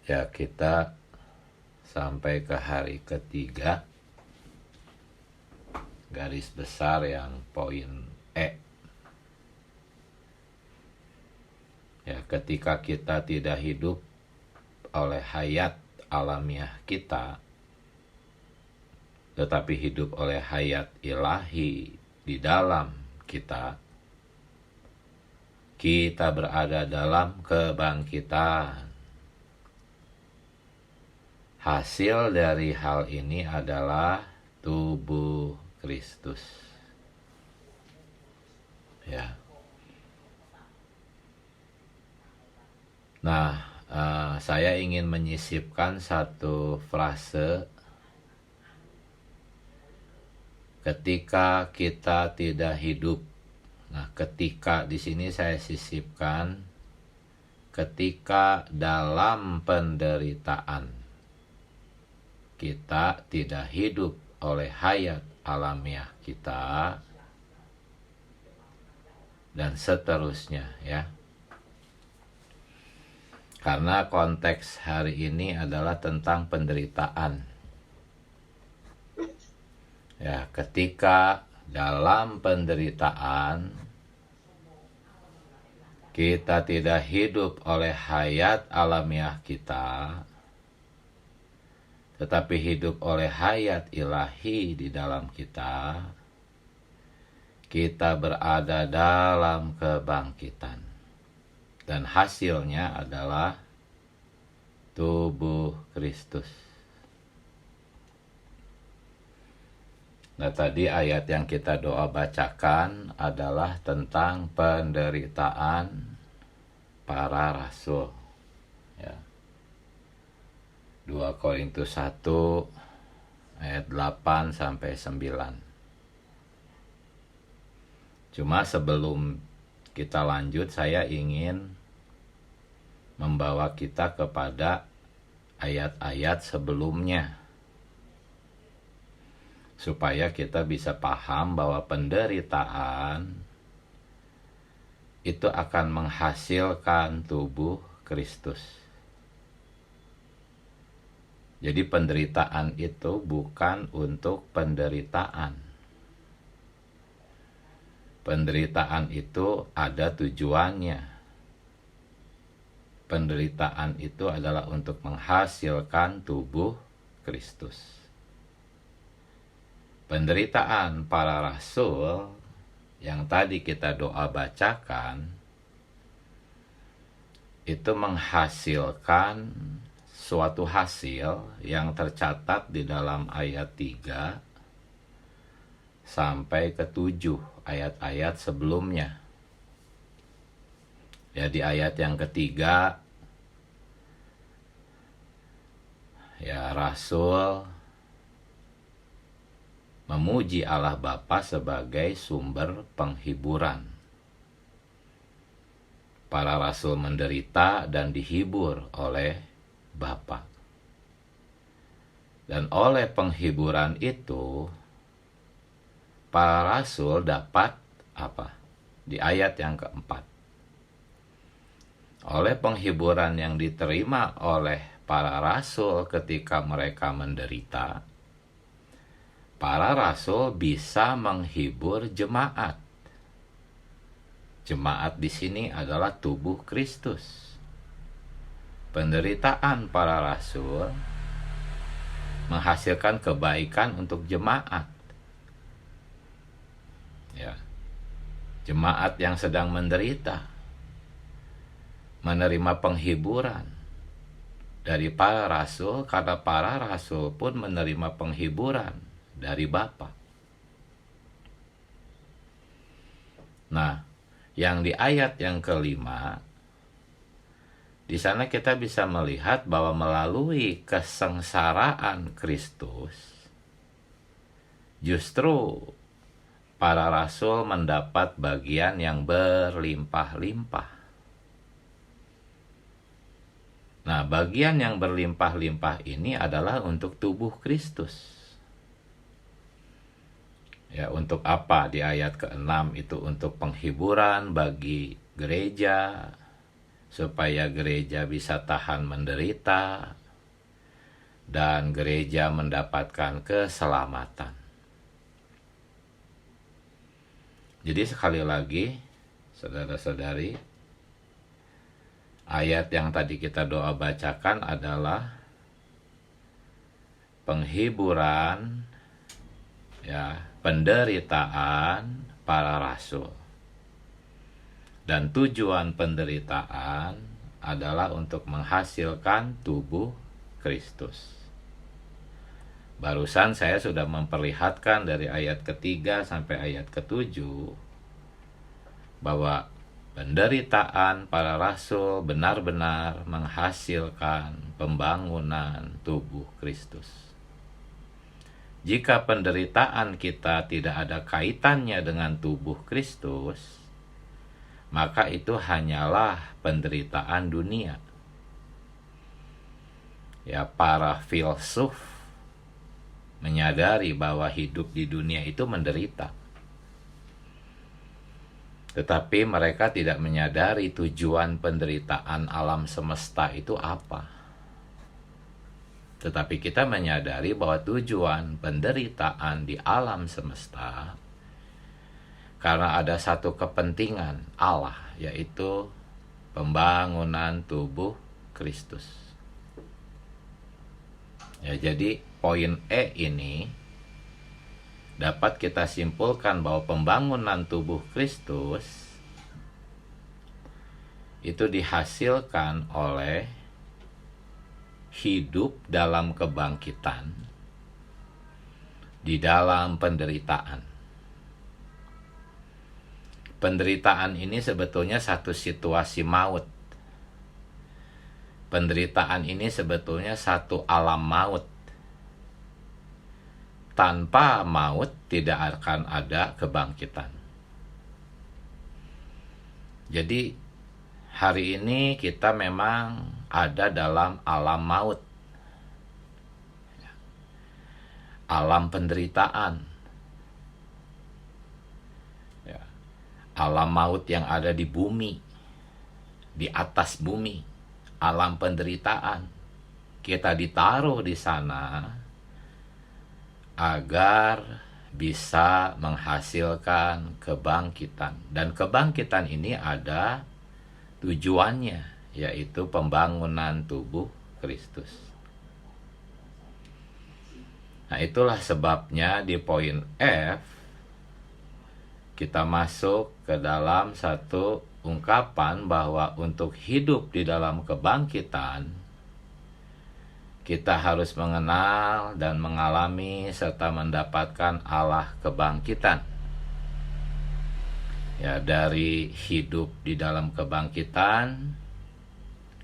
Ya, kita sampai ke hari ketiga, garis besar yang poin E. Ya, ketika kita tidak hidup oleh hayat alamiah kita, tetapi hidup oleh hayat ilahi di dalam kita, kita berada dalam kebangkitan. Hasil dari hal ini adalah tubuh Kristus. Ya. Nah, saya ingin menyisipkan satu frase ketika kita tidak hidup. Nah, ketika di sini saya sisipkan ketika dalam penderitaan kita tidak hidup oleh hayat alamiah kita, dan seterusnya, ya. Karena konteks hari ini adalah tentang penderitaan. Ya, ketika dalam penderitaan kita tidak hidup oleh hayat alamiah kita, tetapi hidup oleh hayat ilahi di dalam kita, kita berada dalam kebangkitan. Dan hasilnya adalah tubuh Kristus. Nah, tadi ayat yang kita doa bacakan adalah tentang penderitaan para rasul. Ya. 2 Korintus 1 ayat 8 sampai 9. Cuma sebelum kita lanjut, saya ingin membawa kita kepada ayat-ayat sebelumnya, supaya kita bisa paham bahwa penderitaan itu akan menghasilkan tubuh Kristus. Jadi penderitaan itu bukan untuk penderitaan. Penderitaan itu ada tujuannya. Penderitaan itu adalah untuk menghasilkan tubuh Kristus. Penderitaan para rasul yang tadi kita doa bacakan itu menghasilkan suatu hasil yang tercatat di dalam ayat 3 sampai ke 7 ayat-ayat sebelumnya. Ya, di ayat yang ketiga, ya, rasul memuji Allah Bapa sebagai sumber penghiburan. Para rasul menderita dan dihibur oleh Bapa. Dan oleh penghiburan itu, para rasul dapat apa? Di ayat yang keempat. Oleh penghiburan yang diterima oleh para rasul ketika mereka menderita, para rasul bisa menghibur jemaat. Jemaat di sini adalah tubuh Kristus. Penderitaan para rasul menghasilkan kebaikan untuk jemaat. Ya. Jemaat yang sedang menderita menerima penghiburan dari para rasul, karena para rasul pun menerima penghiburan dari Bapa. Nah, yang di ayat yang kelima, di sana kita bisa melihat bahwa melalui kesengsaraan Kristus, justru para rasul mendapat bagian yang berlimpah-limpah. Nah, bagian yang berlimpah-limpah ini adalah untuk tubuh Kristus. Ya, untuk apa? Di ayat ke-6 itu untuk penghiburan bagi gereja, supaya gereja bisa tahan menderita dan gereja mendapatkan keselamatan. Jadi sekali lagi, saudara-saudari, ayat yang tadi kita doa bacakan adalah penghiburan, ya, penderitaan para rasul. Dan tujuan penderitaan adalah untuk menghasilkan tubuh Kristus. Barusan saya sudah memperlihatkan dari ayat ketiga sampai ayat ketujuh bahwa penderitaan para rasul benar-benar menghasilkan pembangunan tubuh Kristus. Jika penderitaan kita tidak ada kaitannya dengan tubuh Kristus, maka itu hanyalah penderitaan dunia. Ya, para filsuf menyadari bahwa hidup di dunia itu menderita. Tetapi mereka tidak menyadari tujuan penderitaan alam semesta itu apa. Tetapi kita menyadari bahwa tujuan penderitaan di alam semesta karena ada satu kepentingan Allah, yaitu pembangunan tubuh Kristus. Ya, jadi poin E ini dapat kita simpulkan bahwa pembangunan tubuh Kristus itu dihasilkan oleh hidup dalam kebangkitan di dalam penderitaan. Penderitaan ini sebetulnya satu situasi maut. Penderitaan ini sebetulnya satu alam maut. Tanpa maut tidak akan ada kebangkitan. Jadi hari ini kita memang ada dalam alam maut. Alam penderitaan. Ya. Alam maut yang ada di bumi. Di atas bumi. Alam penderitaan. Kita ditaruh di sana agar bisa menghasilkan kebangkitan. Dan kebangkitan ini ada tujuannya, yaitu pembangunan tubuh Kristus. Nah, itulah sebabnya di poin F kita masuk ke dalam satu ungkapan bahwa untuk hidup di dalam kebangkitan kita harus mengenal dan mengalami serta mendapatkan Allah kebangkitan. Ya, dari hidup di dalam kebangkitan,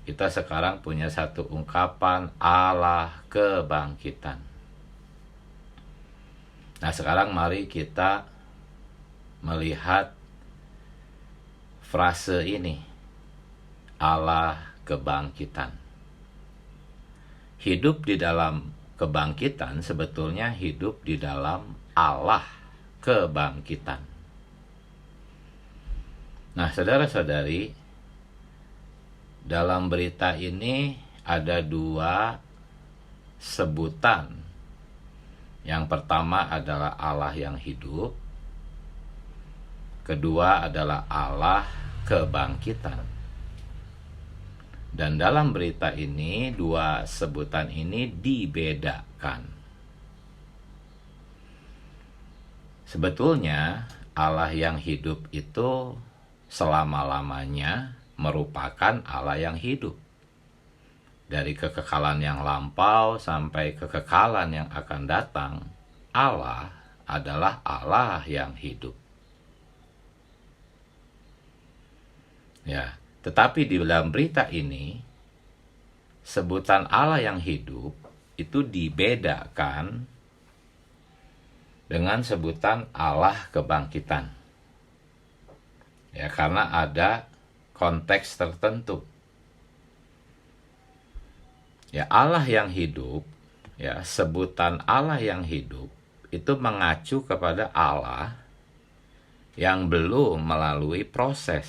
kita sekarang punya satu ungkapan Allah kebangkitan. Nah, sekarang mari kita melihat frase ini, Allah kebangkitan. Hidup di dalam kebangkitan sebetulnya hidup di dalam Allah kebangkitan. Nah, saudara-saudari, dalam berita ini ada dua sebutan. Yang pertama adalah Allah yang hidup. Kedua adalah Allah kebangkitan. Dan dalam berita ini, dua sebutan ini dibedakan. Sebetulnya, Allah yang hidup itu selama-lamanya merupakan Allah yang hidup. Dari kekekalan yang lampau sampai kekekalan yang akan datang, Allah adalah Allah yang hidup. Ya, tetapi di dalam berita ini, sebutan Allah yang hidup itu dibedakan dengan sebutan Allah kebangkitan. Ya, karena ada konteks tertentu. Ya, Allah yang hidup, ya, sebutan Allah yang hidup itu mengacu kepada Allah yang belum melalui proses.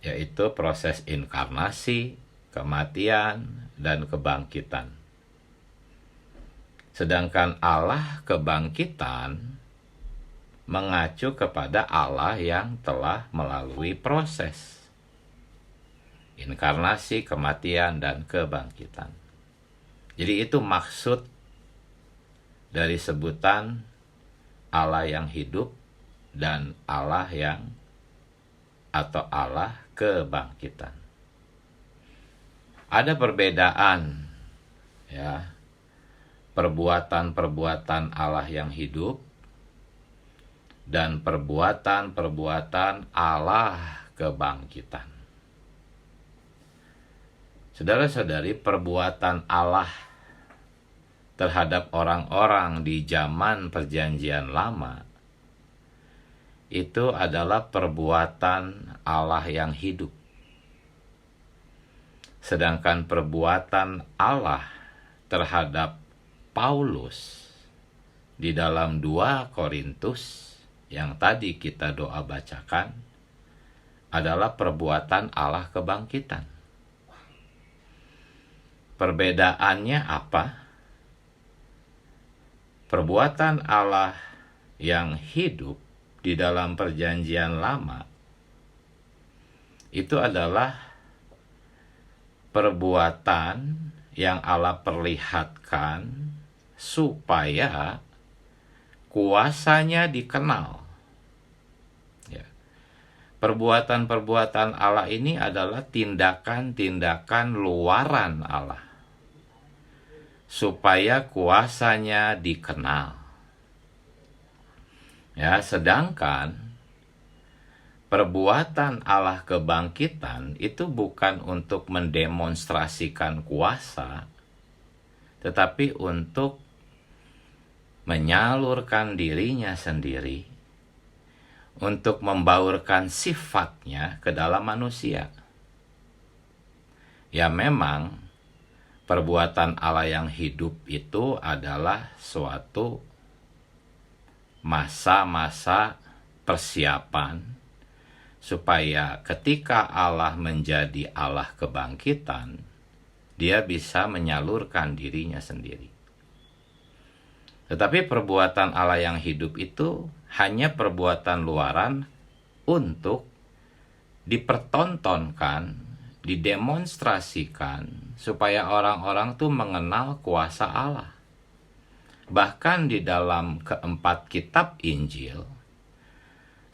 yaitu proses inkarnasi, kematian, dan kebangkitan. Sedangkan Allah kebangkitan mengacu kepada Allah yang telah melalui proses inkarnasi, kematian, dan kebangkitan. Jadi itu maksud dari sebutan Allah yang hidup dan Allah kebangkitan. Ada perbedaan ya, perbuatan-perbuatan Allah yang hidup dan perbuatan-perbuatan Allah kebangkitan. Saudara-saudari, perbuatan Allah terhadap orang-orang di zaman Perjanjian Lama itu adalah perbuatan Allah yang hidup. Sedangkan perbuatan Allah terhadap Paulus di dalam 2 Korintus yang tadi kita doa bacakan adalah perbuatan Allah kebangkitan. Perbedaannya apa? Perbuatan Allah yang hidup di dalam Perjanjian Lama itu adalah perbuatan yang Allah perlihatkan supaya kuasanya dikenal. Ya. Perbuatan-perbuatan Allah ini adalah tindakan-tindakan luaran Allah supaya kuasanya dikenal. Ya, sedangkan perbuatan Allah kebangkitan itu bukan untuk mendemonstrasikan kuasa, tetapi untuk menyalurkan dirinya sendiri, untuk membaurkan sifatnya ke dalam manusia. Ya, memang perbuatan Allah yang hidup itu adalah suatu masa-masa persiapan supaya ketika Allah menjadi Allah kebangkitan, dia bisa menyalurkan dirinya sendiri. Tetapi perbuatan Allah yang hidup itu hanya perbuatan luaran untuk dipertontonkan, didemonstrasikan supaya orang-orang tuh mengenal kuasa Allah. Bahkan di dalam keempat kitab Injil,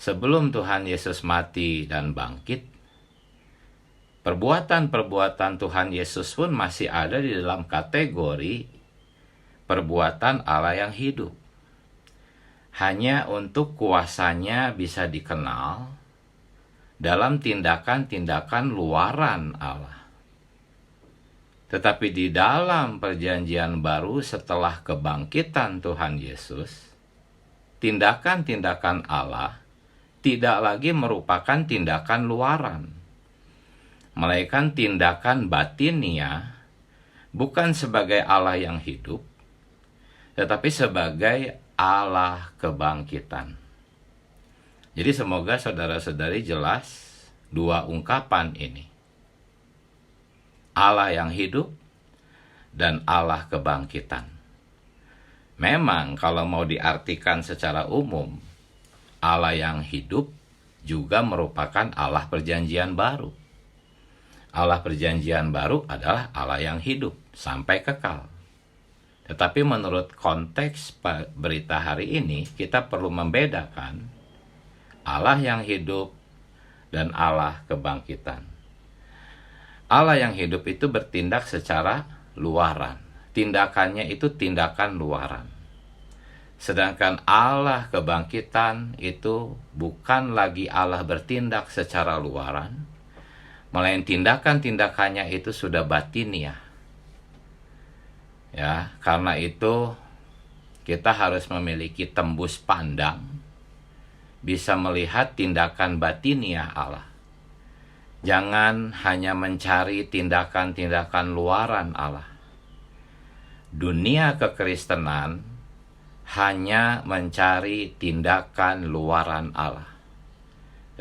sebelum Tuhan Yesus mati dan bangkit, perbuatan-perbuatan Tuhan Yesus pun masih ada di dalam kategori perbuatan Allah yang hidup. Hanya untuk kuasanya bisa dikenal dalam tindakan-tindakan luaran Allah. Tetapi di dalam Perjanjian Baru setelah kebangkitan Tuhan Yesus, tindakan-tindakan Allah tidak lagi merupakan tindakan luaran, melainkan tindakan batinia, bukan sebagai Allah yang hidup, tetapi sebagai Allah kebangkitan. Jadi semoga saudara-saudari jelas 2 ungkapan ini. Allah yang hidup dan Allah kebangkitan. Memang kalau mau diartikan secara umum, Allah yang hidup juga merupakan Allah Perjanjian Baru. Allah Perjanjian Baru adalah Allah yang hidup sampai kekal. Tetapi menurut konteks berita hari ini, kita perlu membedakan Allah yang hidup dan Allah kebangkitan. Allah yang hidup itu bertindak secara luaran. Tindakannya itu tindakan luaran. Sedangkan Allah kebangkitan itu bukan lagi Allah bertindak secara luaran, melainkan tindakan-tindakannya itu sudah batiniah. Ya, karena itu kita harus memiliki tembus pandang, bisa melihat tindakan batiniah Allah. Jangan hanya mencari tindakan-tindakan luaran Allah. Dunia kekristenan hanya mencari tindakan luaran Allah.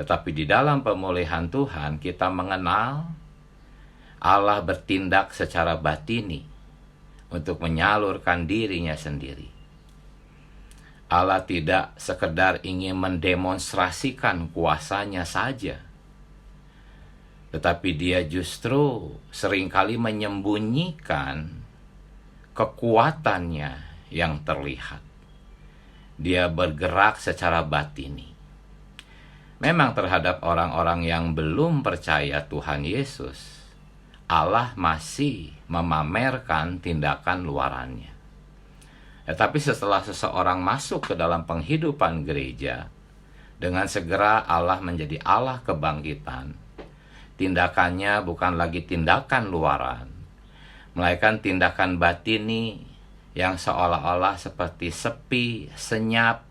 Tetapi di dalam pemulihan Tuhan kita mengenal Allah bertindak secara batini untuk menyalurkan dirinya sendiri. Allah tidak sekedar ingin mendemonstrasikan kuasanya saja, tetapi dia justru seringkali menyembunyikan kekuatannya yang terlihat. Dia bergerak secara batini. Memang terhadap orang-orang yang belum percaya Tuhan Yesus, Allah masih memamerkan tindakan luarannya. Tetapi setelah seseorang masuk ke dalam penghidupan gereja, dengan segera Allah menjadi Allah kebangkitan. Tindakannya bukan lagi tindakan luaran, melainkan tindakan batini yang seolah-olah seperti sepi, senyap,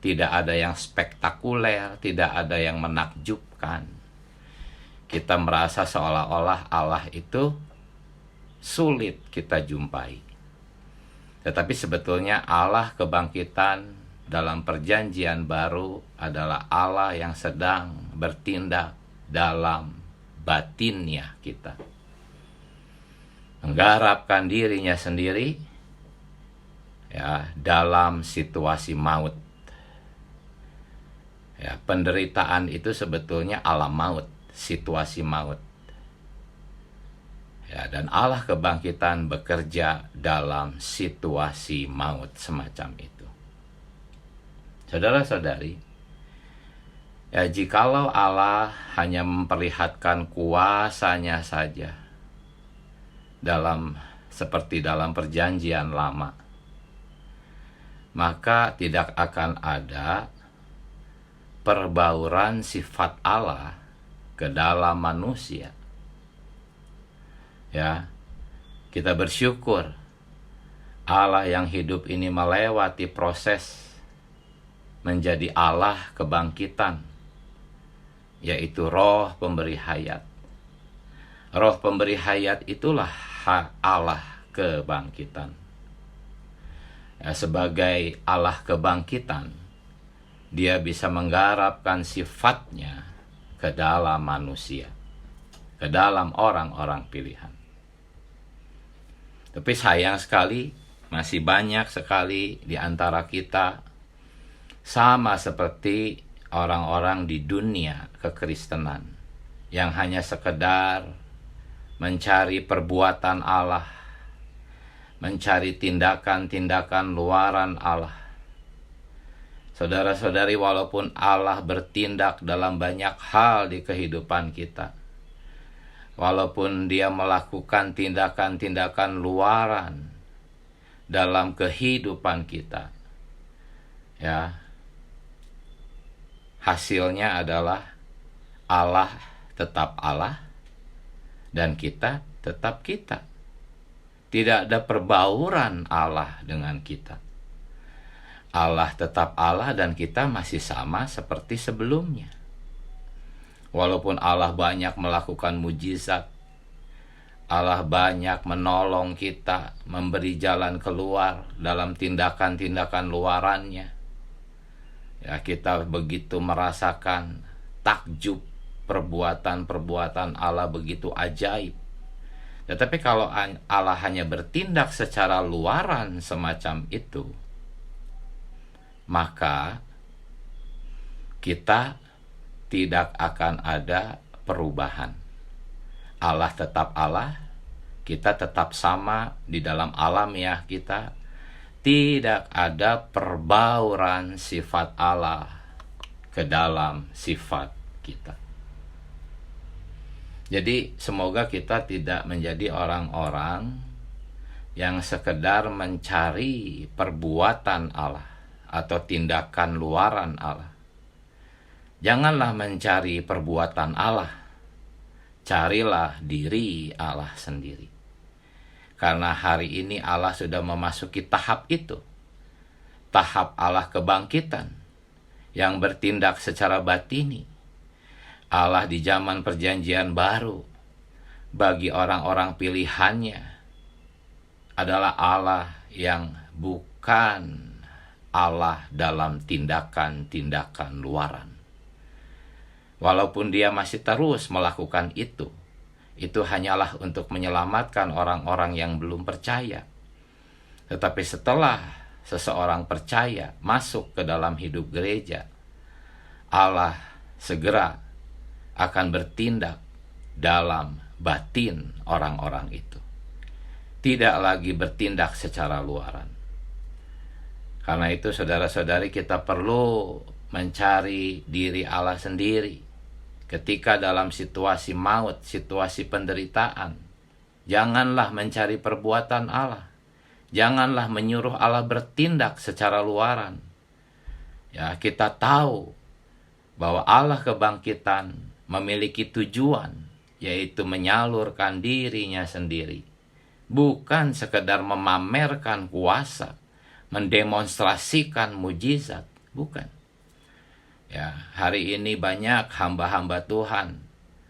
tidak ada yang spektakuler, tidak ada yang menakjubkan. Kita merasa seolah-olah Allah itu sulit kita jumpai. Tetapi sebetulnya Allah kebangkitan dalam perjanjian baru adalah Allah yang sedang bertindak dalam batinnya kita. Menggarapkan dirinya sendiri ya dalam situasi maut. Ya, penderitaan itu sebetulnya alam maut, situasi maut. Ya, dan Allah kebangkitan bekerja dalam situasi maut semacam itu. Saudara-saudari, ya jikalau Allah hanya memperlihatkan kuasanya saja seperti dalam perjanjian lama, maka tidak akan ada perbauran sifat Allah ke dalam manusia. Ya, kita bersyukur Allah yang hidup ini melewati proses menjadi Allah kebangkitan, yaitu Roh pemberi hayat. Roh pemberi hayat itulah Allah kebangkitan. Ya, sebagai Allah kebangkitan, dia bisa menggarapkan sifatnya ke dalam manusia, ke dalam orang-orang pilihan. Tapi sayang sekali, masih banyak sekali di antara kita sama seperti orang-orang di dunia kekristenan yang hanya sekedar mencari perbuatan Allah, mencari tindakan-tindakan luaran Allah. Saudara-saudari, walaupun Allah bertindak dalam banyak hal di kehidupan kita, walaupun dia melakukan tindakan-tindakan luaran dalam kehidupan kita, ya, hasilnya adalah Allah tetap Allah dan kita tetap kita. Tidak ada perbauran Allah dengan kita. Allah tetap Allah dan kita masih sama seperti sebelumnya. Walaupun Allah banyak melakukan mujizat, Allah banyak menolong kita, memberi jalan keluar dalam tindakan-tindakan luarannya. Ya, kita begitu merasakan takjub perbuatan-perbuatan Allah begitu ajaib. Tetapi kalau Allah hanya bertindak secara luaran semacam itu, maka kita tidak akan ada perubahan. Allah tetap Allah, kita tetap sama di dalam alamiah kita. Tidak ada perbauran sifat Allah ke dalam sifat kita. Jadi semoga kita tidak menjadi orang-orang yang sekedar mencari perbuatan Allah atau tindakan luaran Allah. Janganlah mencari perbuatan Allah, carilah diri Allah sendiri. Karena hari ini Allah sudah memasuki tahap itu, tahap Allah kebangkitan yang bertindak secara batini. Allah di zaman perjanjian baru bagi orang-orang pilihannya adalah Allah yang bukan Allah dalam tindakan-tindakan luaran. Walaupun dia masih terus melakukan itu hanyalah untuk menyelamatkan orang-orang yang belum percaya. Tetapi setelah seseorang percaya masuk ke dalam hidup gereja, Allah segera akan bertindak dalam batin orang-orang itu. Tidak lagi bertindak secara luaran. Karena itu saudara-saudari, kita perlu mencari diri Allah sendiri. Ketika dalam situasi maut, situasi penderitaan, janganlah mencari perbuatan Allah. Janganlah menyuruh Allah bertindak secara luaran. Ya, kita tahu bahwa Allah kebangkitan memiliki tujuan, yaitu menyalurkan dirinya sendiri. Bukan sekedar memamerkan kuasa, mendemonstrasikan mujizat, bukan. Ya, hari ini banyak hamba-hamba Tuhan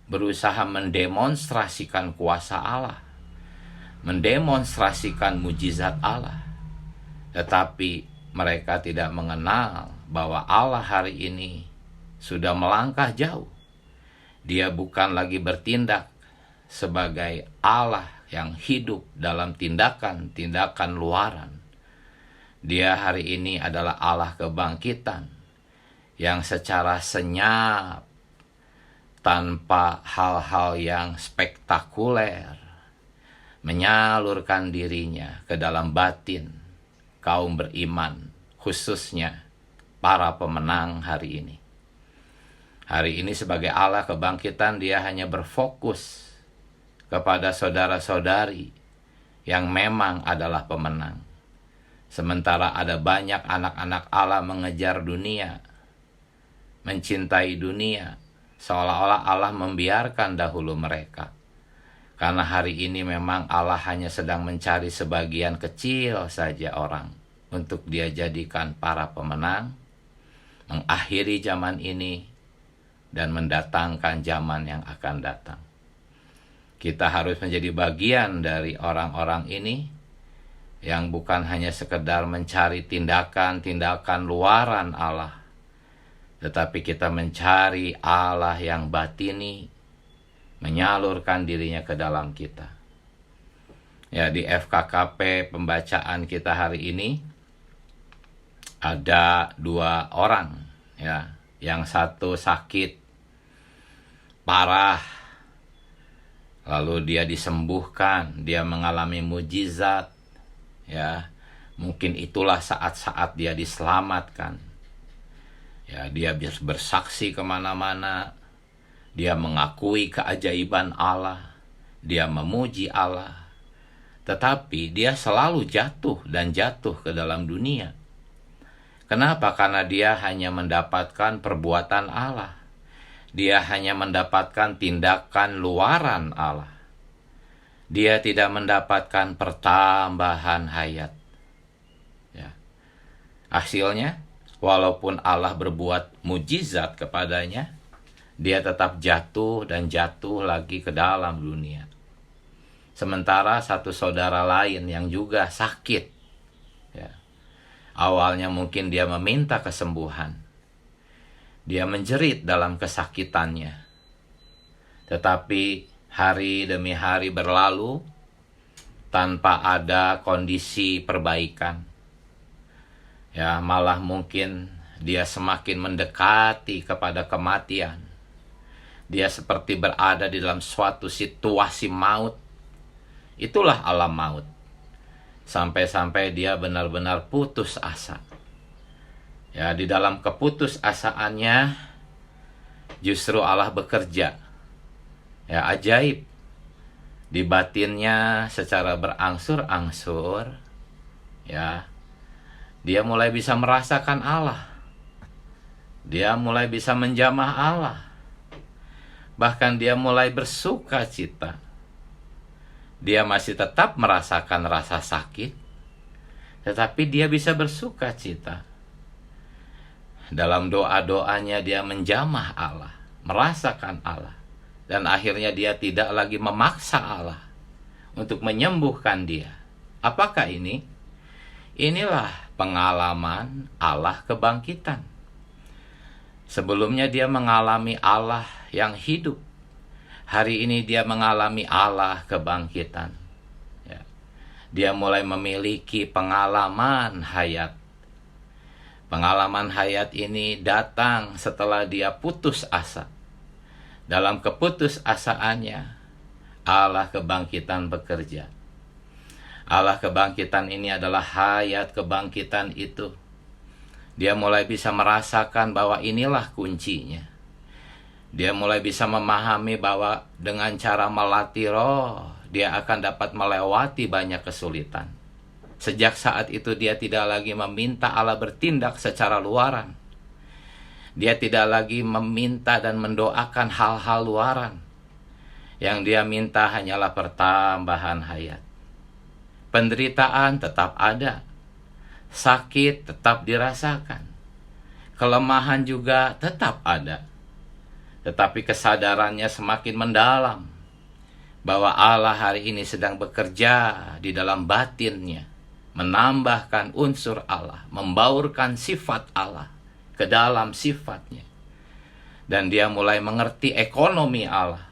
berusaha mendemonstrasikan kuasa Allah, mendemonstrasikan mujizat Allah. Tetapi mereka tidak mengenal bahwa Allah hari ini sudah melangkah jauh. Dia bukan lagi bertindak sebagai Allah yang hidup dalam tindakan-tindakan luaran. Dia hari ini adalah Allah kebangkitan yang secara senyap, tanpa hal-hal yang spektakuler, menyalurkan dirinya ke dalam batin kaum beriman, khususnya para pemenang hari ini. Hari ini sebagai Allah kebangkitan, dia hanya berfokus kepada saudara-saudari yang memang adalah pemenang. Sementara ada banyak anak-anak Allah mengejar dunia, mencintai dunia, seolah-olah Allah membiarkan dahulu mereka. Karena hari ini memang Allah hanya sedang mencari sebagian kecil saja orang untuk dia jadikan para pemenang, mengakhiri zaman ini, dan mendatangkan zaman yang akan datang. Kita harus menjadi bagian dari orang-orang ini, yang bukan hanya sekedar mencari tindakan-tindakan luaran Allah, tetapi kita mencari Allah yang batini, menyalurkan dirinya ke dalam kita. Ya, di FKKP pembacaan kita hari ini ada 2 orang, ya. Yang satu sakit parah, lalu dia disembuhkan, dia mengalami mujizat. Ya, mungkin itulah saat-saat dia diselamatkan. Ya, dia bersaksi kemana-mana, dia mengakui keajaiban Allah, dia memuji Allah. Tetapi dia selalu jatuh dan jatuh ke dalam dunia. Kenapa? Karena dia hanya mendapatkan perbuatan Allah. Dia hanya mendapatkan tindakan luaran Allah. Dia tidak mendapatkan pertambahan hayat. Ya. Hasilnya, walaupun Allah berbuat mujizat kepadanya, dia tetap jatuh dan jatuh lagi ke dalam dunia. Sementara satu saudara lain yang juga sakit, ya, awalnya mungkin dia meminta kesembuhan. Dia menjerit dalam kesakitannya. Tetapi hari demi hari berlalu tanpa ada kondisi perbaikan. Ya, malah mungkin dia semakin mendekati kepada kematian. Dia seperti berada di dalam suatu situasi maut. Itulah alam maut. Sampai-sampai dia benar-benar putus asa. Ya, di dalam keputusasaannya justru Allah bekerja. Ya, ajaib. Di batinnya secara berangsur-angsur, ya, dia mulai bisa merasakan Allah. Dia mulai bisa menjamah Allah. Bahkan dia mulai bersuka cita. Dia masih tetap merasakan rasa sakit, tetapi dia bisa bersuka cita. Dalam doa-doanya dia menjamah Allah, merasakan Allah. Dan akhirnya dia tidak lagi memaksa Allah untuk menyembuhkan dia. Apakah ini? Inilah pengalaman Allah kebangkitan. Sebelumnya dia mengalami Allah yang hidup. Hari ini dia mengalami Allah kebangkitan. Ya. Dia mulai memiliki pengalaman hayat. Pengalaman hayat ini datang setelah dia putus asa. Dalam keputusasaannya, Allah kebangkitan bekerja. Allah kebangkitan ini adalah hayat kebangkitan itu. Dia mulai bisa merasakan bahwa inilah kuncinya. Dia mulai bisa memahami bahwa dengan cara melatih roh, dia akan dapat melewati banyak kesulitan. Sejak saat itu dia tidak lagi meminta Allah bertindak secara luaran. Dia tidak lagi meminta dan mendoakan hal-hal luaran. Yang dia minta hanyalah pertambahan hayat. Penderitaan tetap ada. Sakit tetap dirasakan. Kelemahan juga tetap ada. Tetapi kesadarannya semakin mendalam bahwa Allah hari ini sedang bekerja di dalam batinnya, menambahkan unsur Allah, membaurkan sifat Allah ke dalam sifatnya. Dan dia mulai mengerti ekonomi Allah.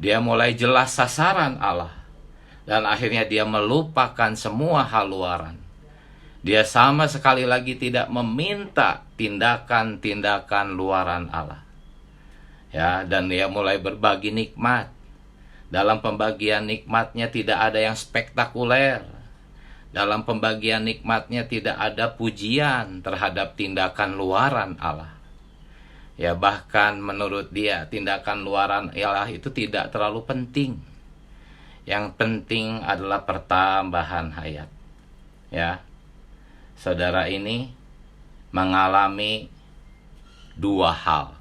Dia mulai jelas sasaran Allah. Dan akhirnya dia melupakan semua hal luaran. Dia sama sekali lagi tidak meminta tindakan-tindakan luaran Allah. Ya, dan dia mulai berbagi nikmat. Dalam pembagian nikmatnya tidak ada yang spektakuler. Dalam pembagian nikmatnya tidak ada pujian terhadap tindakan luaran Allah. Ya, bahkan menurut dia tindakan luaran Allah itu tidak terlalu penting. Yang penting adalah pertambahan hayat. Ya, saudara ini mengalami dua hal.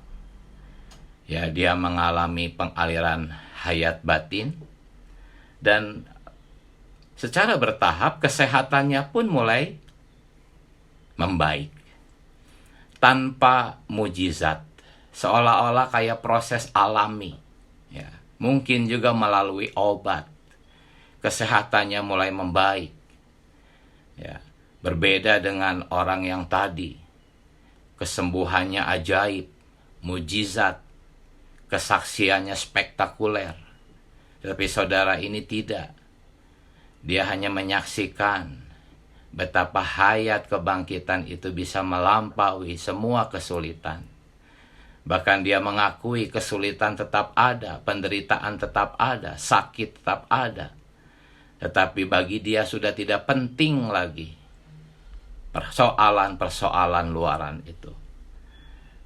Ya, dia mengalami pengaliran hayat batin dan secara bertahap kesehatannya pun mulai membaik. Tanpa mujizat, seolah-olah kayak proses alami. Ya, mungkin juga melalui obat. Kesehatannya mulai membaik. Ya, berbeda dengan orang yang tadi. Kesembuhannya ajaib, mujizat, kesaksiannya spektakuler. Tetapi saudara ini tidak. Dia hanya menyaksikan betapa hayat kebangkitan itu bisa melampaui semua kesulitan. Bahkan dia mengakui kesulitan tetap ada, penderitaan tetap ada, sakit tetap ada. Tetapi bagi dia sudah tidak penting lagi persoalan-persoalan luaran itu.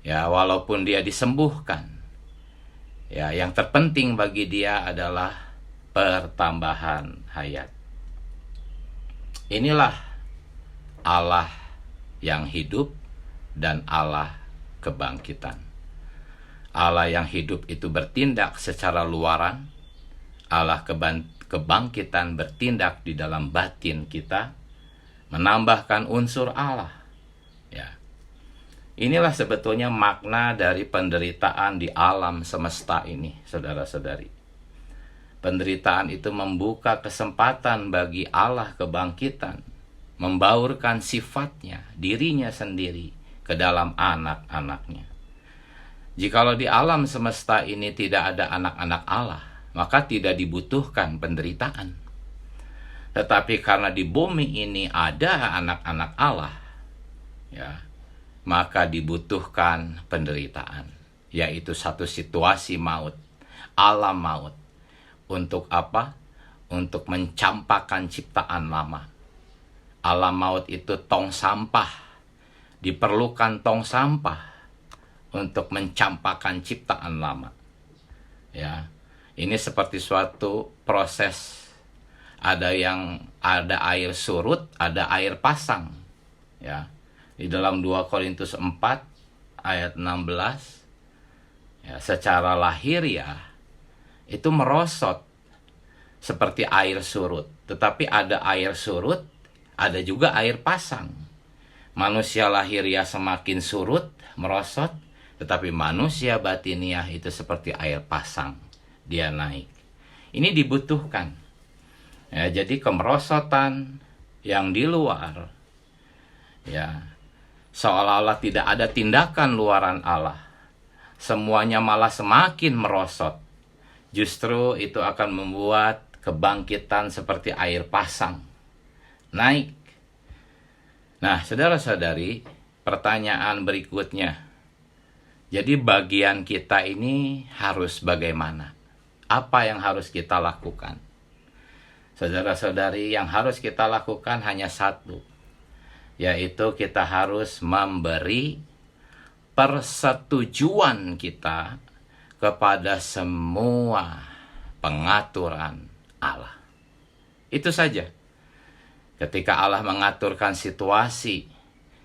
Ya, walaupun dia disembuhkan, ya, yang terpenting bagi dia adalah pertambahan hayat. Inilah Allah yang hidup dan Allah kebangkitan. Allah yang hidup itu bertindak secara luaran. Allah kebangkitan bertindak di dalam batin kita, menambahkan unsur Allah. Ya. Inilah sebetulnya makna dari penderitaan di alam semesta ini, saudara-saudari. Penderitaan itu membuka kesempatan bagi Allah kebangkitan, membaurkan sifatnya, dirinya sendiri ke dalam anak-anaknya. Jikalau di alam semesta ini tidak ada anak-anak Allah, maka tidak dibutuhkan penderitaan. Tetapi karena di bumi ini ada anak-anak Allah, ya, maka dibutuhkan penderitaan, yaitu satu situasi maut, alam maut. Untuk apa? Untuk mencampakkan ciptaan lama. Alam maut itu tong sampah. Diperlukan tong sampah untuk mencampakkan ciptaan lama. Ya, ini seperti suatu proses. Ada air surut, ada air pasang. Ya, di dalam 2 Korintus 4 ayat 16, ya, secara lahiriah itu merosot seperti air surut. Tetapi ada air surut, ada juga air pasang. Manusia lahiriah semakin surut, merosot, tetapi manusia batiniah itu seperti air pasang. Dia naik. Ini dibutuhkan. Ya, jadi kemerosotan yang di luar, ya, seolah-olah tidak ada tindakan luaran Allah. Semuanya malah semakin merosot. Justru itu akan membuat kebangkitan seperti air pasang naik. Nah, saudara-saudari, pertanyaan berikutnya. Jadi bagian kita ini harus bagaimana? Apa yang harus kita lakukan? Saudara-saudari, yang harus kita lakukan hanya satu, yaitu kita harus memberi persetujuan kita kepada semua pengaturan Allah. Itu saja. Ketika Allah mengaturkan situasi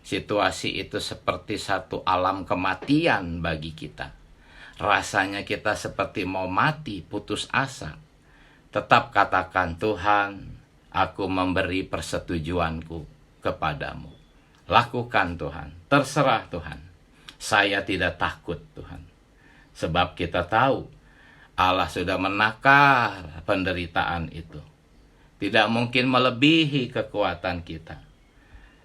itu seperti satu alam kematian bagi kita. Rasanya kita seperti mau mati, putus asa. Tetap katakan, Tuhan, aku memberi persetujuanku kepadamu. Lakukan Tuhan, terserah Tuhan. Saya tidak takut Tuhan. Sebab kita tahu Allah sudah menakar penderitaan itu. Tidak mungkin melebihi kekuatan kita.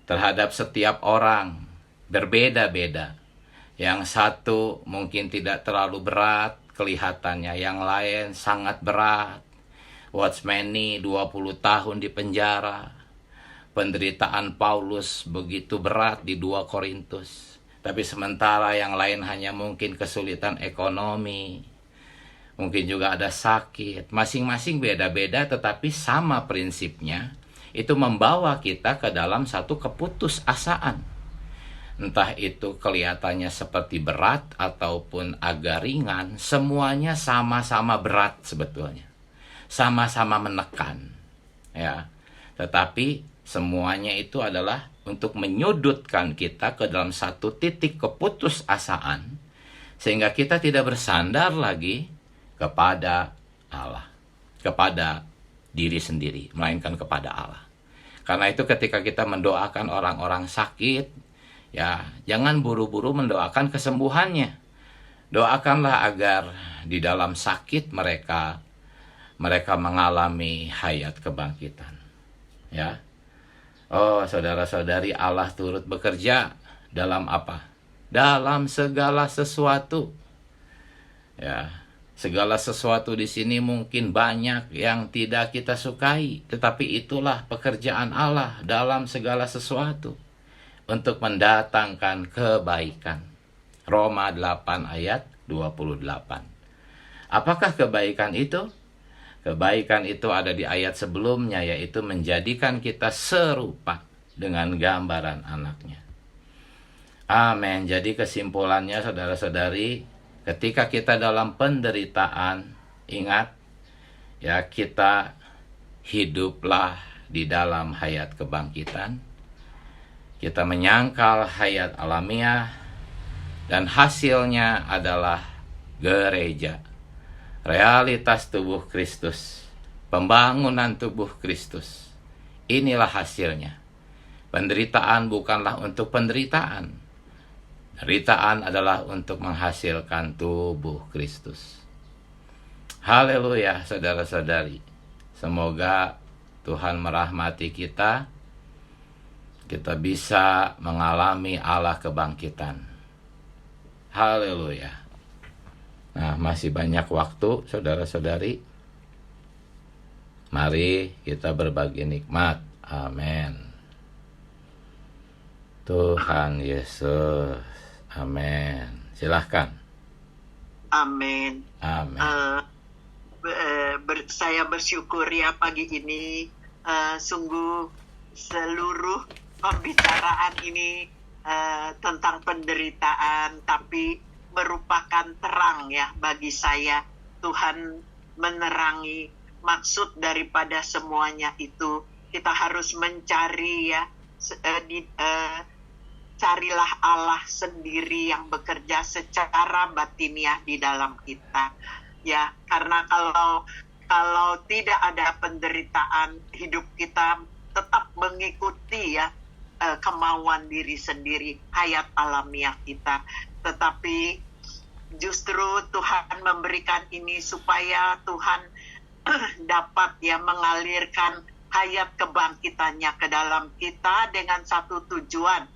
Terhadap setiap orang berbeda-beda. Yang satu mungkin tidak terlalu berat kelihatannya, yang lain sangat berat. Watchmeni 20 tahun di penjara. Penderitaan Paulus begitu berat di 2 Korintus. Tapi sementara yang lain hanya mungkin kesulitan ekonomi. Mungkin juga ada sakit. Masing-masing beda-beda tetapi sama prinsipnya. Itu membawa kita ke dalam satu keputusasaan. Entah itu kelihatannya seperti berat ataupun agak ringan, semuanya sama-sama berat sebetulnya. Sama-sama menekan. Ya. Tetapi semuanya itu adalah untuk menyudutkan kita ke dalam satu titik keputusasaan, sehingga kita tidak bersandar lagi kepada Allah, kepada diri sendiri, melainkan kepada Allah. Karena itu ketika kita mendoakan orang-orang sakit, ya jangan buru-buru mendoakan kesembuhannya. Doakanlah agar di dalam sakit mereka mengalami hayat kebangkitan. Ya. Oh, saudara-saudari, Allah turut bekerja dalam apa? Dalam segala sesuatu. Ya. Segala sesuatu di sini mungkin banyak yang tidak kita sukai, tetapi itulah pekerjaan Allah dalam segala sesuatu untuk mendatangkan kebaikan. Roma 8 ayat 28. Apakah kebaikan itu? Kebaikan itu ada di ayat sebelumnya, yaitu menjadikan kita serupa dengan gambaran anaknya. Amin. Jadi kesimpulannya, saudara-saudari, ketika kita dalam penderitaan, ingat, ya kita hiduplah di dalam hayat kebangkitan. Kita menyangkal hayat alamiah, dan hasilnya adalah gereja. Realitas tubuh Kristus, pembangunan tubuh Kristus. Inilah hasilnya. Penderitaan bukanlah untuk penderitaan. Penderitaan adalah untuk menghasilkan tubuh Kristus. Haleluya, saudara-saudari. Semoga Tuhan merahmati kita. Kita bisa mengalami Allah kebangkitan. Haleluya. Nah, masih banyak waktu, saudara-saudari. Mari kita berbagi nikmat. Amin. Tuhan Yesus. Amin. Silahkan. Amin. Amin. Saya bersyukur ya pagi ini, sungguh seluruh pembicaraan ini tentang penderitaan, tapi merupakan terang ya bagi saya. Tuhan menerangi maksud daripada semuanya itu. Kita harus mencari ya, carilah Allah sendiri yang bekerja secara batiniah di dalam kita. Ya, karena kalau tidak ada penderitaan, hidup kita tetap mengikuti ya kemauan diri sendiri, hayat alamiah kita. Tetapi justru Tuhan memberikan ini supaya Tuhan dapat ya mengalirkan hayat kebangkitannya ke dalam kita dengan satu tujuan,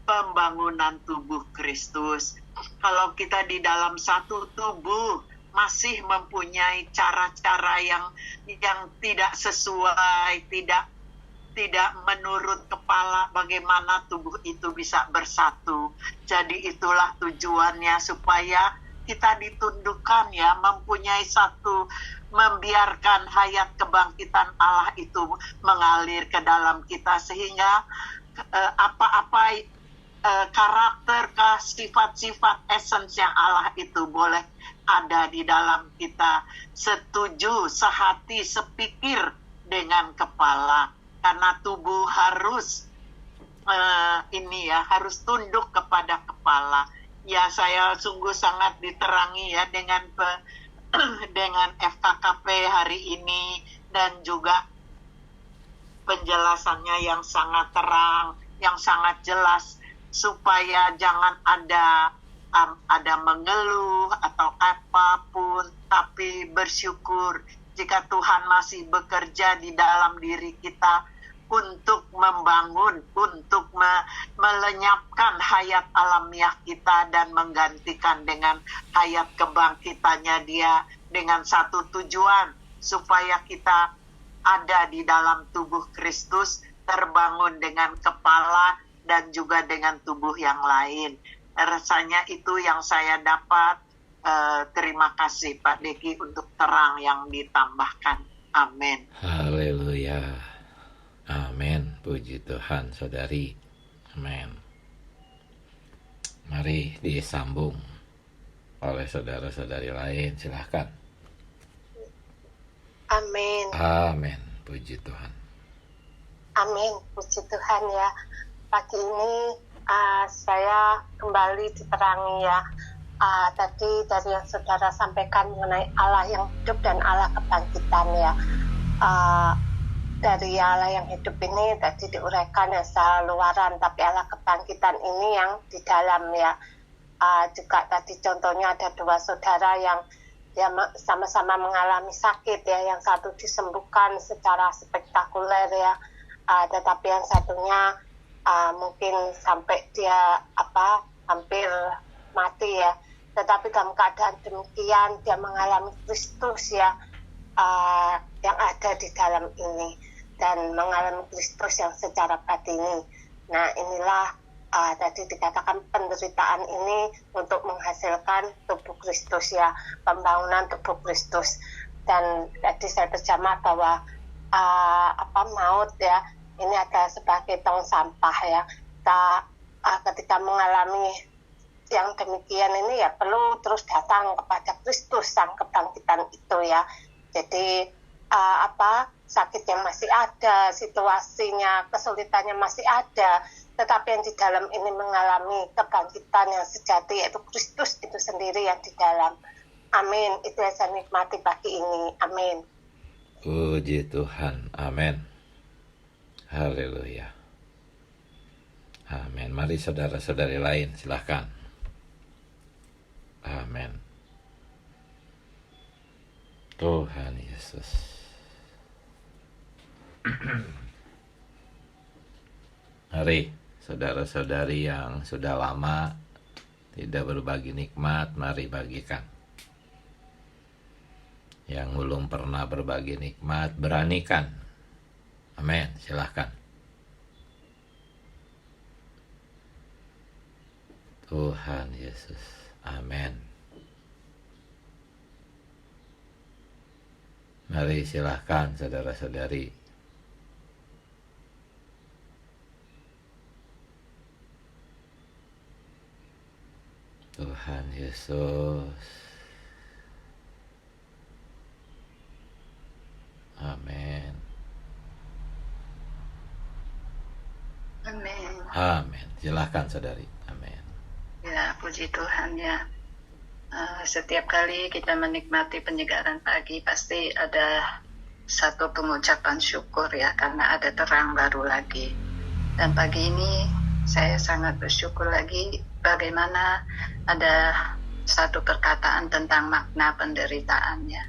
pembangunan tubuh Kristus. Kalau kita di dalam satu tubuh masih mempunyai cara-cara yang tidak sesuai, tidak menurut kepala, bagaimana tubuh itu bisa bersatu. Jadi itulah tujuannya, supaya kita ditundukkan ya, mempunyai satu, membiarkan hayat kebangkitan Allah itu mengalir ke dalam kita, sehingga apa-apa karakter, sifat-sifat essence yang Allah itu boleh ada di dalam kita, setuju, sehati, sepikir dengan kepala. Karena tubuh harus harus tunduk kepada kepala. Ya, saya sungguh sangat diterangi ya dengan dengan FKKP hari ini, dan juga penjelasannya yang sangat terang, yang sangat jelas, supaya jangan ada mengeluh atau apapun, tapi bersyukur jika Tuhan masih bekerja di dalam diri kita untuk membangun, untuk melenyapkan hayat alamiah kita dan menggantikan dengan hayat kebangkitannya Dia, dengan satu tujuan, supaya kita ada di dalam tubuh Kristus, terbangun dengan kepala dan juga dengan tubuh yang lain. Rasanya itu yang saya dapat. Terima kasih Pak Deki untuk terang yang ditambahkan. Amin. Haleluya. Amin. Puji Tuhan, saudari. Amin. Mari disambung oleh saudara-saudari lain. Silahkan. Amin. Amin. Puji Tuhan. Amin. Puji Tuhan ya. Pagi ini saya kembali diterangi ya. Tadi dari yang saudara sampaikan mengenai Allah yang hidup dan Allah kebangkitan ya. Dari Allah yang hidup ini tadi diuraikan ya secara luaran, tapi Allah kebangkitan ini yang di dalam ya. Juga tadi contohnya ada dua saudara yang dia sama-sama mengalami sakit ya, yang satu disembuhkan secara spektakuler ya, tetapi yang satunya mungkin sampai dia hampir mati ya. Tetapi dalam keadaan demikian dia mengalami Kristus ya, yang ada di dalam ini, dan mengalami Kristus yang secara batini. Nah inilah tadi dikatakan penderitaan ini untuk menghasilkan tubuh Kristus ya, pembangunan tubuh Kristus. Dan tadi saya terjemah bahwa maut ya ini adalah sebagai tong sampah ya. Kita ketika mengalami yang demikian ini ya perlu terus datang kepada Kristus sang kebangkitan itu ya. Jadi sakit yang masih ada, situasinya, kesulitannya masih ada, tetapi yang di dalam ini mengalami kebangkitan yang sejati, yaitu Kristus itu sendiri yang di dalam. Amin. Itu yang saya nikmati pagi ini. Amin. Puji Tuhan. Amin. Haleluya. Amin. Mari saudara-saudari lain, silahkan. Amin. Tuhan Yesus. Mari saudara-saudari yang sudah lama tidak berbagi nikmat, mari bagikan. Yang belum pernah berbagi nikmat, beranikan. Amin, silahkan. Tuhan Yesus. Amin. Mari silahkan saudara-saudari. Tuhan Yesus. Amin. Amin. Amin. Silahkan saudari. Amin. Ya, puji Tuhan ya. Setiap kali kita menikmati penyegaran pagi pasti ada satu pengucapan syukur ya, karena ada terang baru lagi. Dan pagi ini saya sangat bersyukur lagi bagaimana ada satu perkataan tentang makna penderitaannya.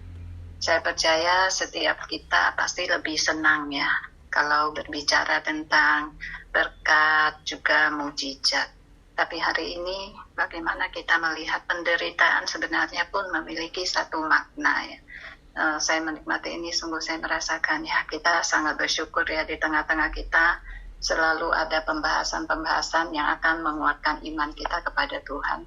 Saya percaya setiap kita pasti lebih senang ya kalau berbicara tentang berkat juga mujizat. Tapi hari ini bagaimana kita melihat penderitaan sebenarnya pun memiliki satu makna ya. Saya menikmati ini, sungguh saya merasakan ya, kita sangat bersyukur ya, di tengah-tengah kita selalu ada pembahasan-pembahasan yang akan menguatkan iman kita kepada Tuhan.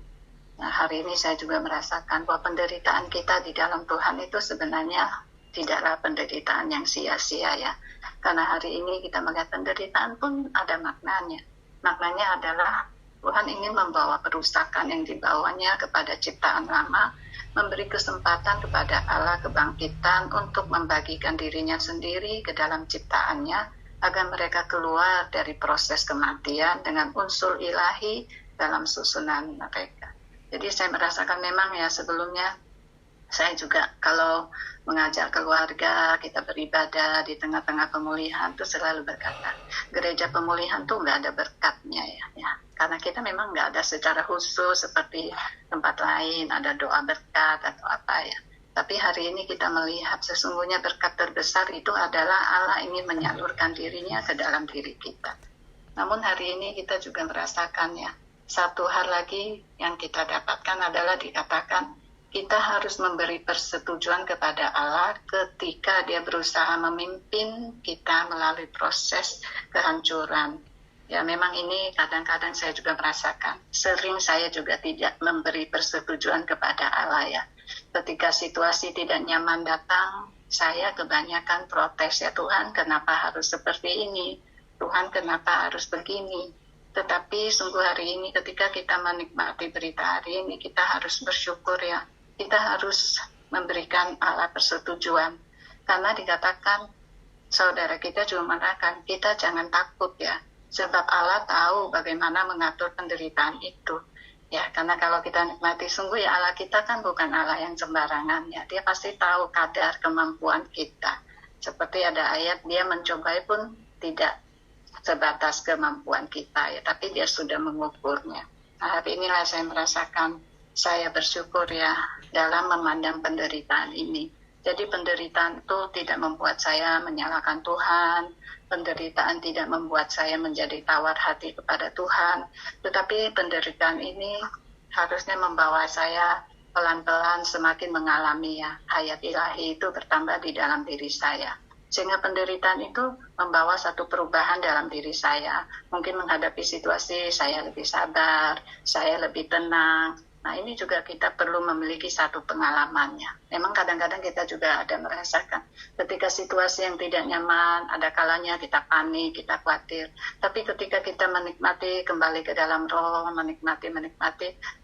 Nah, hari ini saya juga merasakan bahwa penderitaan kita di dalam Tuhan itu sebenarnya tidaklah penderitaan yang sia-sia ya. Karena hari ini kita melihat penderitaan pun ada maknanya. Maknanya adalah Tuhan ingin membawa perusakan yang dibawanya kepada ciptaan lama, memberi kesempatan kepada Allah kebangkitan untuk membagikan dirinya sendiri ke dalam ciptaannya, agar mereka keluar dari proses kematian dengan unsur ilahi dalam susunan mereka. Jadi saya merasakan memang ya, sebelumnya saya juga kalau mengajar keluarga, kita beribadah di tengah-tengah pemulihan itu selalu berkata, gereja pemulihan tuh nggak ada berkatnya ya. Karena kita memang nggak ada secara khusus seperti tempat lain, ada doa berkat atau apa ya. Tapi hari ini kita melihat sesungguhnya berkat terbesar itu adalah Allah ingin menyalurkan dirinya ke dalam diri kita. Namun hari ini kita juga merasakan ya, satu hal lagi yang kita dapatkan adalah dikatakan kita harus memberi persetujuan kepada Allah ketika Dia berusaha memimpin kita melalui proses kehancuran. Ya memang ini kadang-kadang saya juga merasakan, sering saya juga tidak memberi persetujuan kepada Allah ya. Ketika situasi tidak nyaman datang, saya kebanyakan protes ya, Tuhan kenapa harus seperti ini, Tuhan kenapa harus begini. Tetapi sungguh hari ini ketika kita menikmati berita hari ini, kita harus bersyukur ya, kita harus memberikan Allah persetujuan. Karena dikatakan, saudara kita juga mengatakan, kita jangan takut ya, sebab Allah tahu bagaimana mengatur penderitaan itu. Ya, karena kalau kita nikmati sungguh ya, Allah kita kan bukan Allah yang sembarangan ya. Dia pasti tahu kadar kemampuan kita. Seperti ada ayat, Dia mencobai pun tidak sebatas kemampuan kita ya, tapi Dia sudah mengukurnya. Nah, hari inilah saya merasakan, saya bersyukur ya dalam memandang penderitaan ini. Jadi penderitaan itu tidak membuat saya menyalahkan Tuhan, penderitaan tidak membuat saya menjadi tawar hati kepada Tuhan, tetapi penderitaan ini harusnya membawa saya pelan-pelan semakin mengalami ya, hayat ilahi itu bertambah di dalam diri saya. Sehingga penderitaan itu membawa satu perubahan dalam diri saya. Mungkin menghadapi situasi saya lebih sabar, saya lebih tenang. Nah ini juga kita perlu memiliki satu pengalamannya. Memang kadang-kadang kita juga ada merasakan ketika situasi yang tidak nyaman, ada kalanya kita panik, kita khawatir. Tapi ketika kita menikmati, kembali ke dalam roh, menikmati,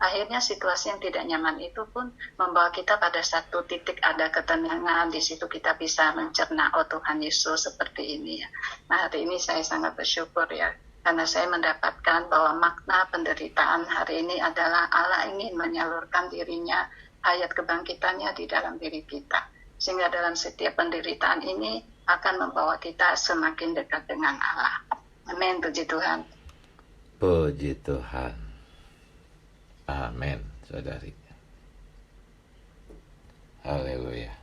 akhirnya situasi yang tidak nyaman itu pun membawa kita pada satu titik ada ketenangan. Di situ kita bisa mencerna, oh Tuhan Yesus seperti ini ya. Nah hari ini saya sangat bersyukur ya, karena saya mendapatkan bahwa makna penderitaan hari ini adalah Allah ingin menyalurkan dirinya, hayat kebangkitannya di dalam diri kita. Sehingga dalam setiap penderitaan ini akan membawa kita semakin dekat dengan Allah. Amin, puji Tuhan. Puji Tuhan. Amin, saudari. Haleluya.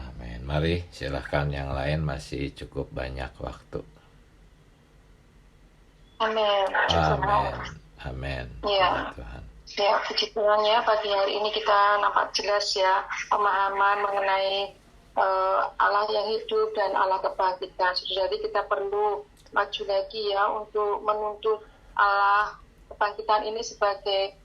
Amin. Mari silahkan yang lain, masih cukup banyak waktu. Amin. Amin. Amin. Ya. Tuhan. Ya, puji Tuhan ya, pagi hari ini kita nampak jelas ya pemahaman mengenai Allah yang hidup dan Allah kebangkitan. Jadi kita perlu maju lagi ya untuk menuntut Allah kebangkitan ini sebagai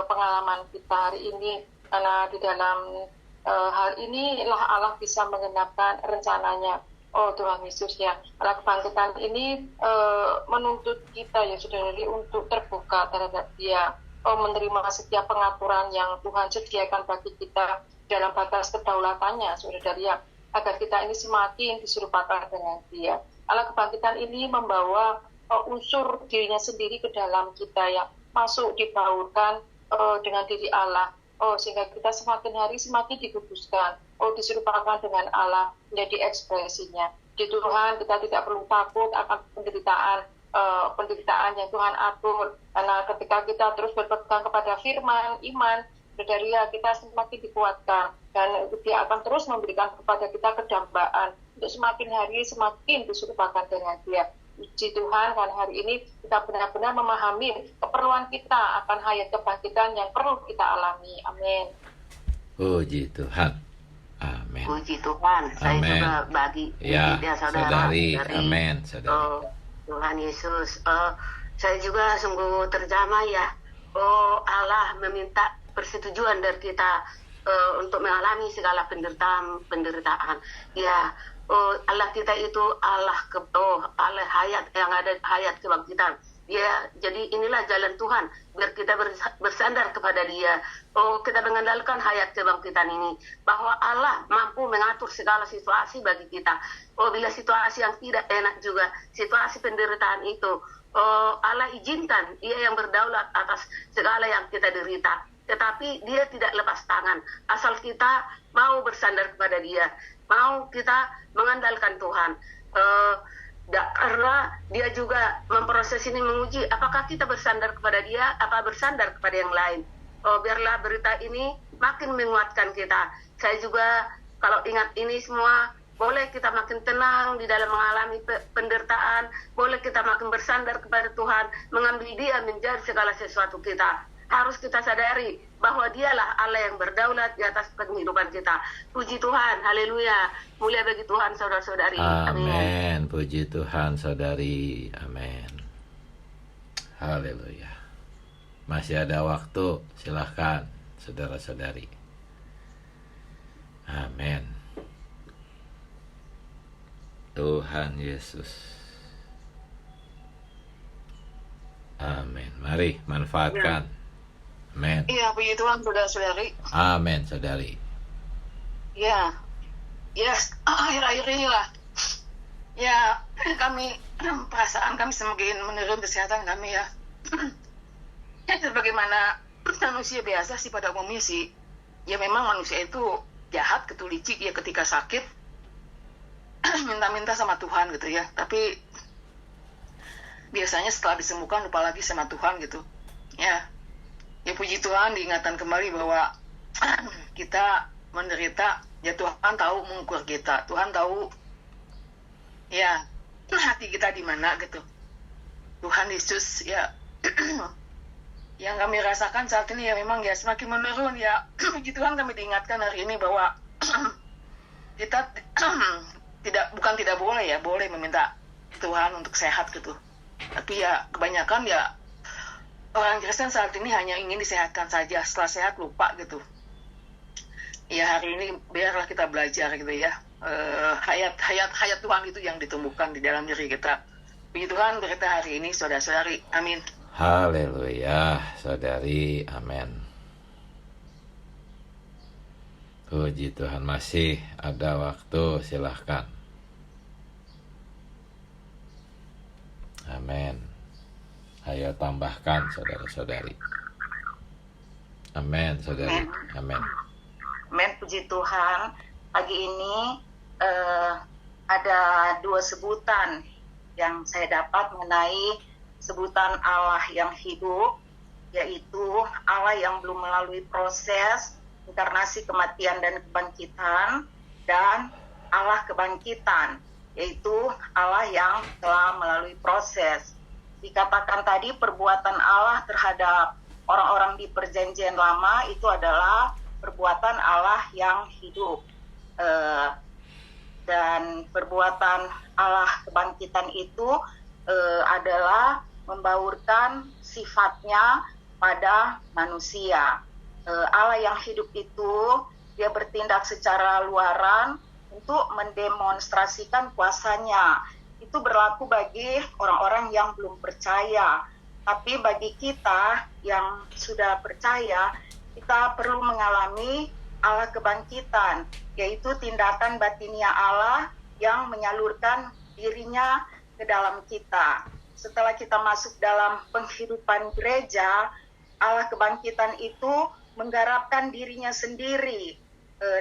pengalaman kita hari ini. Karena di dalam hal inilah Allah bisa menggenapkan rencananya. Oh Tuhan Yesus ya, Allah kebangkitan ini menuntut kita ya saudari untuk terbuka terhadap Dia, menerima setiap pengaturan yang Tuhan sediakan bagi kita dalam batas kedaulatannya saudari ya, agar kita ini semakin diserupakan dengan Dia. Allah kebangkitan ini membawa unsur dirinya sendiri ke dalam kita ya, masuk dibaurkan dengan diri Allah. Sehingga kita semakin hari semakin dikuduskan, diserupakan dengan Allah menjadi ekspresinya. Di Tuhan kita tidak perlu takut akan penderitaan yang Tuhan atur, karena ketika kita terus berpegang kepada firman, iman, Saudari ya, kita semakin dikuatkan dan Dia akan terus memberikan kepada kita kedambaan untuk semakin hari semakin diserupakan dengan Dia. Puji Tuhan, kan hari ini kita benar-benar memahami keperluan kita akan hayat kebangkitan yang perlu kita alami. Amin. Puji Tuhan. Amin. Puji Tuhan. Saya Amin. juga bagi Ya, dia saudara. saudari. Amin, saudari. Tuhan Yesus. Saya juga sungguh terjamah ya. Allah meminta persetujuan dari kita untuk mengalami segala penderitaan. Ya, Allah kita itu Allah Allah hayat yang ada hayat kebangkitan. Ya, jadi inilah jalan Tuhan biar kita bersandar kepada Dia. Kita mengandalkan hayat kebangkitan ini bahwa Allah mampu mengatur segala situasi bagi kita. Bila situasi yang tidak enak juga, situasi penderitaan itu, Allah izinkan, Dia yang berdaulat atas segala yang kita derita. Tetapi Dia tidak lepas tangan asal kita mau bersandar kepada Dia, mau kita mengandalkan Tuhan. Karena Dia juga memproses ini, menguji apakah kita bersandar kepada Dia, apa bersandar kepada yang lain. Biarlah berita ini makin menguatkan kita. Saya juga kalau ingat ini semua, boleh kita makin tenang di dalam mengalami penderitaan, boleh kita makin bersandar kepada Tuhan, mengambil Dia menjadi segala sesuatu kita. Harus kita sadari bahwa Dialah Allah yang berdaulat di atas kehidupan kita. Puji Tuhan, haleluya. Mulia bagi Tuhan, saudara-saudari. Amin. Puji Tuhan, saudari. Amin. Haleluya. Masih ada waktu, silahkan, saudara-saudari. Amin. Tuhan Yesus. Amin. Mari manfaatkan. Amin. Iya, puji Tuhan, saudara-saudari. Amin, saudari. Ya, akhir-akhir inilah. Ya, perasaan kami semakin menurun kesehatan kami ya. Sebagaimana manusia biasa sih pada umumnya sih. Ya memang manusia itu jahat, ketulicik ya ketika sakit. Minta-minta sama Tuhan gitu ya. Tapi biasanya setelah disembuhkan lupa lagi sama Tuhan gitu. Ya puji Tuhan diingatkan kembali bahwa kita menderita, ya Tuhan tahu mengukur kita, Tuhan tahu ya hati kita di mana gitu. Tuhan Yesus ya yang kami rasakan saat ini ya memang ya semakin menurun ya. Puji Tuhan kami diingatkan hari ini bahwa kita tidak boleh ya, boleh meminta Tuhan untuk sehat gitu. Tapi ya kebanyakan ya orang Kristen saat ini hanya ingin disehatkan saja, setelah sehat lupa gitu. Ya hari ini biarlah kita belajar gitu ya. Hayat Tuhan itu yang ditumbuhkan di dalam diri kita. Puji Tuhan berita hari ini, saudara-saudari. Amin. Haleluya, saudari. Amin. Puji Tuhan, masih ada waktu, silahkan. Amin. Ayo tambahkan, saudara-saudari. Amin, saudari. Amin. Amin, puji Tuhan. Pagi ini ada dua sebutan yang saya dapat mengenai sebutan Allah yang hidup, yaitu Allah yang belum melalui proses inkarnasi, kematian dan kebangkitan, dan Allah kebangkitan, yaitu Allah yang telah melalui proses. Dikatakan tadi perbuatan Allah terhadap orang-orang di perjanjian lama itu adalah perbuatan Allah yang hidup. Dan perbuatan Allah kebangkitan itu adalah membaurkan sifatnya pada manusia. Allah yang hidup itu dia bertindak secara luaran untuk mendemonstrasikan kuasanya. Itu berlaku bagi orang-orang yang belum percaya. Tapi bagi kita yang sudah percaya, kita perlu mengalami Allah kebangkitan, yaitu tindakan batinia Allah yang menyalurkan dirinya ke dalam kita. Setelah kita masuk dalam penghidupan gereja, Allah kebangkitan itu menggarapkan dirinya sendiri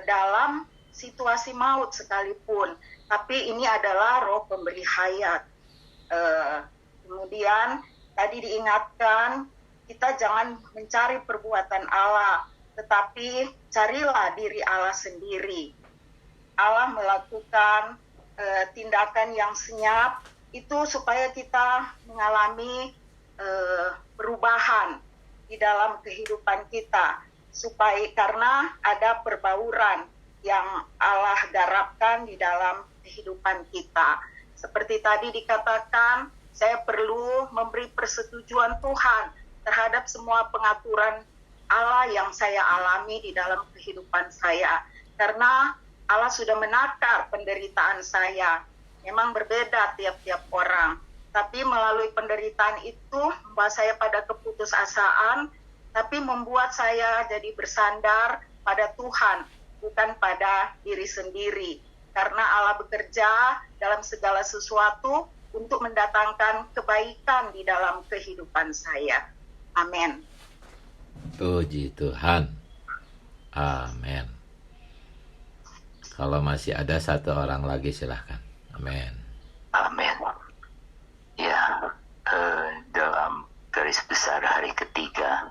dalam situasi maut sekalipun. Tapi ini adalah roh pemberi hayat. Kemudian tadi diingatkan, kita jangan mencari perbuatan Allah, tetapi carilah diri Allah sendiri. Allah melakukan tindakan yang senyap itu supaya kita mengalami perubahan di dalam kehidupan kita, supaya karena ada perbauran yang Allah garapkan di dalam kehidupan kita. Seperti tadi dikatakan, saya perlu memberi persetujuan Tuhan terhadap semua pengaturan Allah yang saya alami di dalam kehidupan saya. Karena Allah sudah menakar penderitaan saya. Memang berbeda tiap-tiap orang. Tapi melalui penderitaan itu membawa saya pada keputusasaan, tapi membuat saya jadi bersandar pada Tuhan, bukan pada diri sendiri. Karena Allah bekerja dalam segala sesuatu untuk mendatangkan kebaikan di dalam kehidupan saya. Amin. Puji Tuhan. Amin. Kalau masih ada satu orang lagi silahkan. Amin. Amin. Ya, dalam garis besar hari ketiga,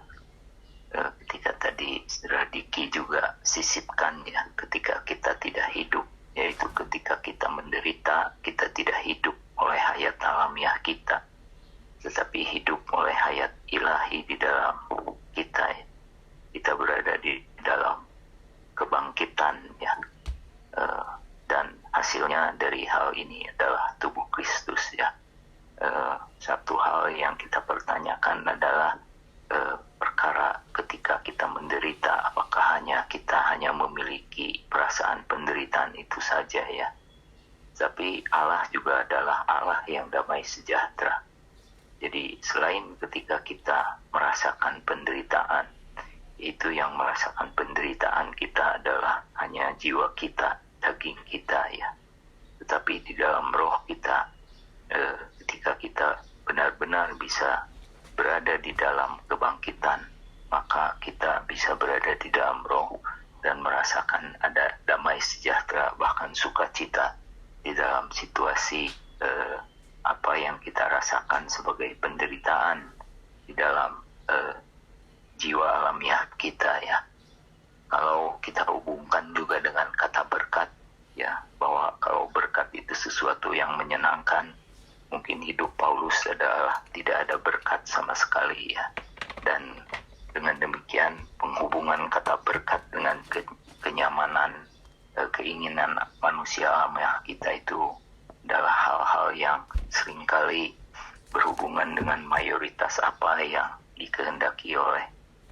ketika tadi Saudara Diki juga sisipkan ya, ketika kita tidak hidup, yaitu ketika kita menderita, kita tidak hidup oleh hayat alamiah kita, tetapi hidup oleh hayat ilahi di dalam kita. Kita berada di dalam kebangkitan ya, dan hasilnya dari hal ini adalah tubuh Kristus ya. Satu hal yang kita pertanyakan adalah perkara ketika kita menderita, apakah kita hanya memiliki perasaan penderitaan itu saja ya, tapi Allah juga adalah Allah yang damai sejahtera. Jadi selain ketika kita merasakan penderitaan, itu yang merasakan penderitaan kita adalah hanya jiwa kita, daging kita ya. Tetapi di dalam roh kita, ketika kita benar-benar bisa berada di dalam kebangkitan, maka kita bisa berada di dalam roh dan merasakan ada damai sejahtera, bahkan sukacita di dalam situasi apa yang kita rasakan sebagai penderitaan di dalam jiwa alamiah kita ya. Kalau kita hubungkan juga dengan kata berkat ya, bahwa kalau berkat itu sesuatu yang menyenangkan, mungkin hidup Paulus adalah tidak ada berkat sama sekali ya. Dan dengan demikian penghubungan kata berkat dengan kenyamanan, keinginan manusia alamiah kita itu adalah hal-hal yang seringkali berhubungan dengan mayoritas apa yang dikehendaki oleh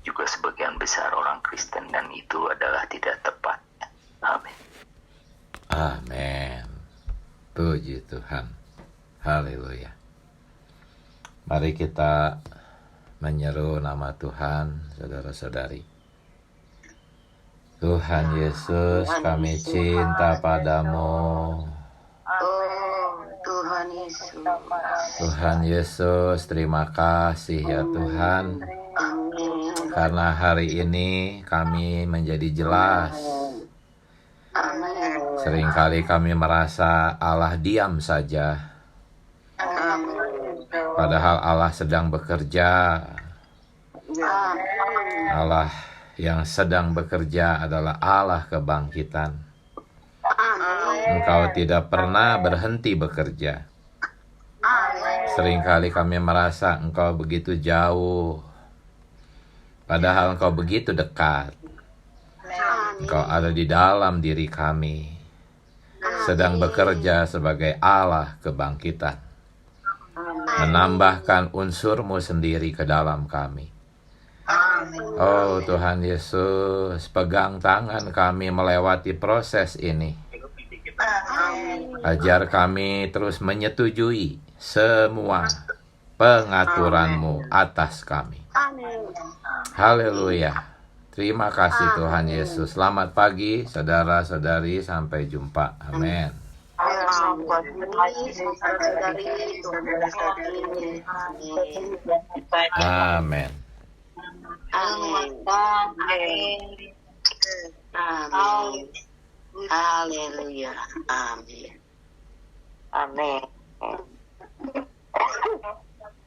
juga sebagian besar orang Kristen, dan itu adalah tidak tepat. Amin. Amin. Puji Tuhan. Haleluya. Mari kita menyeru nama Tuhan, saudara-saudari. Tuhan Yesus, kami cinta padamu. Tuhan Yesus. Tuhan Yesus, terima kasih ya Tuhan. Karena hari ini kami menjadi jelas. Seringkali kami merasa Allah diam saja. Padahal Allah sedang bekerja. Allah yang sedang bekerja adalah Allah kebangkitan. Engkau tidak pernah berhenti bekerja. Seringkali kami merasa Engkau begitu jauh. Padahal Engkau begitu dekat. Engkau ada di dalam diri kami, sedang bekerja sebagai Allah kebangkitan, menambahkan unsur-Mu sendiri ke dalam kami. Oh Tuhan Yesus, pegang tangan kami melewati proses ini. Ajar kami terus menyetujui semua pengaturan-Mu atas kami. Haleluya. Terima kasih Tuhan Yesus. Selamat pagi saudara-saudari, sampai jumpa. Amin. Amin. Haleluya. Amin. Amin.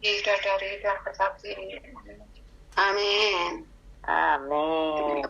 Bidadari dan kesaksi. Amin. Amin.